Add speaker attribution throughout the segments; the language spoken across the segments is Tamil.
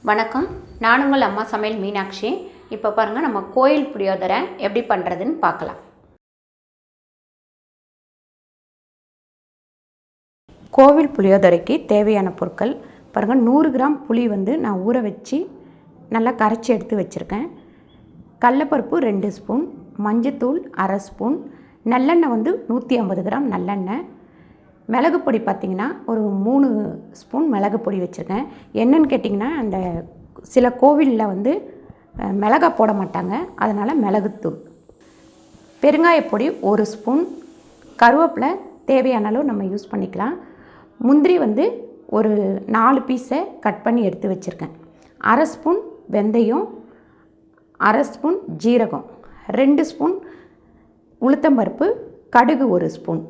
Speaker 1: வணக்கம். நான் உங்கள் அம்மா சமையல் மீனாட்சி. இப்போ பாருங்கள், நம்ம கோயில் புளியோதரை எப்படி பண்ணுறதுன்னு பார்க்கலாம். கோவில் புளியோதரைக்கு தேவையான பொருட்கள் பாருங்கள். 100 கிராம் புளி நான் ஊற வச்சு நல்லா கரைச்சி எடுத்து வச்சுருக்கேன். கடலைப்பருப்பு 2 ஸ்பூன், மஞ்சத்தூள் 1/2 ஸ்பூன், நல்லெண்ணெய் 150 கிராம் நல்லெண்ணெய், மிளகு பொடி பார்த்திங்கன்னா ஒரு 3 ஸ்பூன் மிளகு பொடி வச்சுருக்கேன். என்னென்னு கேட்டிங்கன்னா, அந்த சில கோவிலில் மிளகா போட மாட்டாங்க, அதனால் மிளகுத்தூள், பெருங்காயப்பொடி 1 ஸ்பூன், கருவேப்பிலை தேவையான அளவு நம்ம யூஸ் பண்ணிக்கலாம். முந்திரி ஒரு 4 பீஸை கட் பண்ணி எடுத்து வச்சுருக்கேன். 1/2 ஸ்பூன் வெந்தயம், 1/2 ஸ்பூன் ஜீரகம், 2 ஸ்பூன் உளுத்தம்பருப்பு, கடுகு 1 ஸ்பூன்,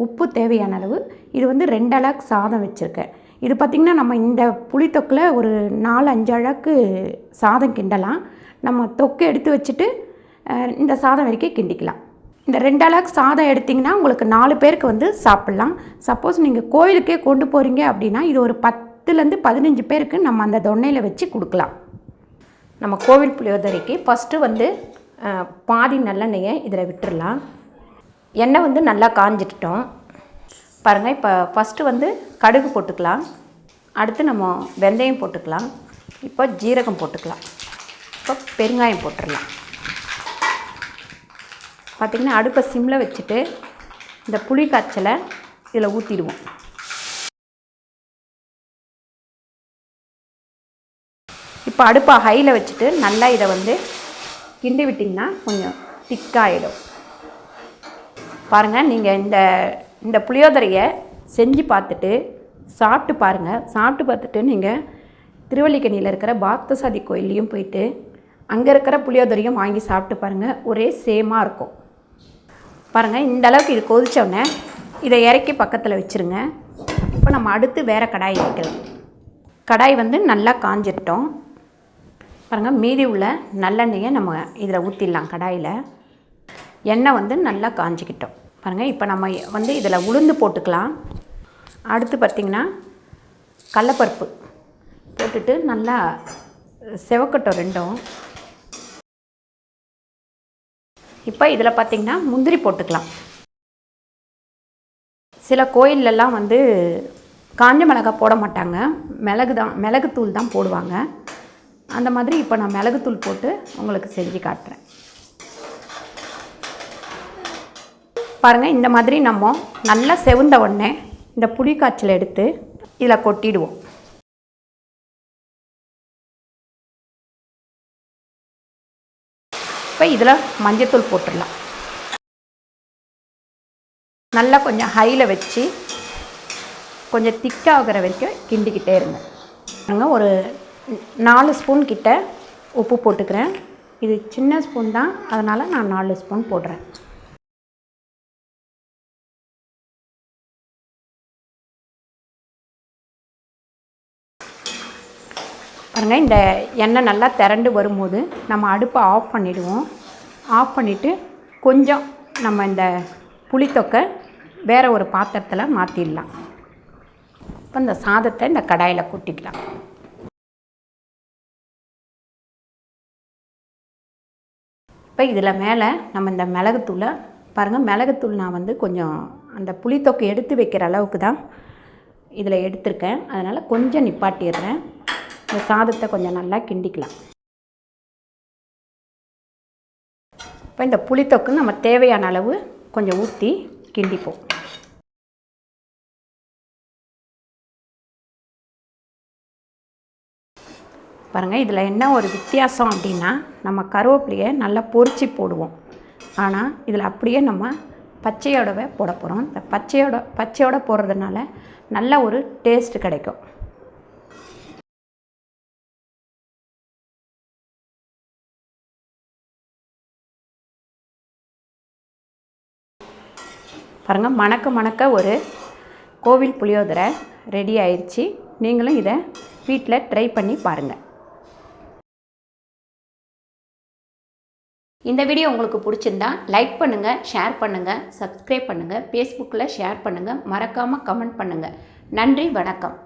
Speaker 1: உப்பு தேவையான அளவு. இது 2 அழகு சாதம் வச்சுருக்கேன். இது பார்த்திங்கன்னா, நம்ம இந்த புளித்தொக்கில் ஒரு 4-5 அழகு சாதம் கிண்டலாம். நம்ம தொக்கு எடுத்து வச்சுட்டு இந்த சாதம் வரைக்கும் கிண்டிக்கலாம். இந்த 2 அழகு சாதம் எடுத்திங்கன்னா உங்களுக்கு 4 பேருக்கு சாப்பிட்லாம். சப்போஸ் நீங்கள் கோயிலுக்கே கொண்டு போகிறீங்க அப்படின்னா, இது ஒரு 10லேருந்து 15 பேருக்கு நம்ம அந்த தொன்னையில் வச்சு கொடுக்கலாம். நம்ம கோவில் புளியோதரைக்கு ஃபஸ்ட்டு பாதி நல்லெண்ணெயை இதில் விட்டுடலாம். எண்ணெய் நல்லா காஞ்சிட்டோம் பாருங்கள். இப்போ ஃபஸ்ட்டு கடுகு போட்டுக்கலாம். அடுத்து நம்ம வெந்தயம் போட்டுக்கலாம். இப்போ ஜீரகம் போட்டுக்கலாம். இப்போ பெருங்காயம் போட்டுடலாம். பார்த்திங்கன்னா, அடுப்பை சிம்மில் வச்சுட்டு இந்த புளி காய்ச்சலை இதில் ஊற்றிடுவோம். இப்போ அடுப்பை ஹையில் வச்சுட்டு நல்லா இதை கிண்டி விட்டிங்கன்னா கொஞ்சம் திக்காகிடும். பாருங்கள், நீங்கள் இந்த புளியோதரையை செஞ்சு பார்த்துட்டு சாப்பிட்டு பாருங்கள். சாப்பிட்டு பார்த்துட்டு நீங்கள் திருவல்லிக்கேணியில் இருக்கிற பார்த்தசாதி கோயிலையும் போயிட்டு அங்கே இருக்கிற புளியோதரையும் வாங்கி சாப்பிட்டு பாருங்கள். ஒரே சேமாக இருக்கும். பாருங்கள், இந்த அளவுக்கு இது கொதித்தோடனே இதை இறக்கி பக்கத்தில் வச்சுருங்க. இப்போ நம்ம அடுத்து வேறு கடாய் வைக்கலாம். கடாய் நல்லா காஞ்சிட்டோம் பாருங்கள். மீதி உள்ள நல்லெண்ணெயை நம்ம இதில் ஊற்றிடலாம். கடாயில் எண்ணெய் நல்லா காஞ்சிக்கிட்டோம் பாருங்கள். இப்போ நம்ம இதில் உளுந்து போட்டுக்கலாம். அடுத்து பார்த்திங்கன்னா, கடலைப்பருப்பு போட்டுட்டு நல்லா செவக்கட்டும் ரெண்டும். இப்போ இதில் பார்த்திங்கன்னா முந்திரி போட்டுக்கலாம். சில கோயிலெல்லாம் காஞ்ச மிளகாய் போட மாட்டாங்க, மிளகுத்தூள் தான் போடுவாங்க. அந்த மாதிரி இப்போ நான் மிளகுத்தூள் போட்டு உங்களுக்கு செஞ்சு காட்டுறேன். பாருங்கள், இந்த மாதிரி நம்ம நல்லா செவந்த உடனே இந்த புளி காய்ச்சலை எடுத்து இதில் கொட்டிடுவோம். இப்போ இதில் மஞ்சத்தூள் போட்டுடலாம். நல்லா கொஞ்சம் ஹையில் வச்சு கொஞ்சம் திக்காகிற வரைக்கும் கிண்டிக்கிட்டே இருங்க. ஒரு 4 ஸ்பூன் கிட்ட உப்பு போட்டுக்கிறேன். இது சின்ன ஸ்பூன் தான், அதனால் நான் 4 ஸ்பூன் போடுறேன். பாருங்கள், இந்த எண்ணெய் நல்லா திரண்டு வரும்போது நம்ம அடுப்பை ஆஃப் பண்ணிவிடுவோம். ஆஃப் பண்ணிவிட்டு கொஞ்சம் நம்ம இந்த புளித்தொக்கை வேறு ஒரு பாத்திரத்தில் மாற்றிடலாம். இப்போ இந்த சாதத்தை இந்த கடாயில் கொட்டிக்கலாம். இப்போ இதில் மேலே நம்ம இந்த மிளகுத்தூளை பாருங்கள். மிளகுத்தூள் நான் கொஞ்சம் அந்த புளித்தொக்கை எடுத்து வைக்கிற அளவுக்கு தான் இதில் எடுத்திருக்கேன். அதனால் கொஞ்சம் நிப்பாட்டிடுறேன். இந்த சாதத்தை கொஞ்சம் நல்லா கிண்டிக்கலாம். இப்போ இந்த புளித்தொக்கு நம்ம தேவையான அளவு கொஞ்சம் ஊற்றி கிண்டிப்போம். பாருங்கள், இதில் என்ன ஒரு வித்தியாசம் அப்படின்னா, நம்ம கருவேப்பிலையை நல்லா பொரிச்சு போடுவோம். ஆனால் இதில் அப்படியே நம்ம பச்சையோடவே போட போகிறோம். இந்த பச்சையோட போடுறதுனால நல்ல ஒரு டேஸ்ட் கிடைக்கும். பாருங்கள், மணக்க ஒரு கோவில் புளியோதரை ரெடி ஆயிடுச்சு. நீங்களும் இதை வீட்டில் ட்ரை பண்ணி பாருங்கள். இந்த வீடியோ உங்களுக்கு பிடிச்சிருந்தா லைக் பண்ணுங்கள், ஷேர் பண்ணுங்கள், சப்ஸ்கிரைப் பண்ணுங்கள், ஃபேஸ்புக்கில் ஷேர் பண்ணுங்கள், மறக்காமல் கமெண்ட் பண்ணுங்கள். நன்றி, வணக்கம்.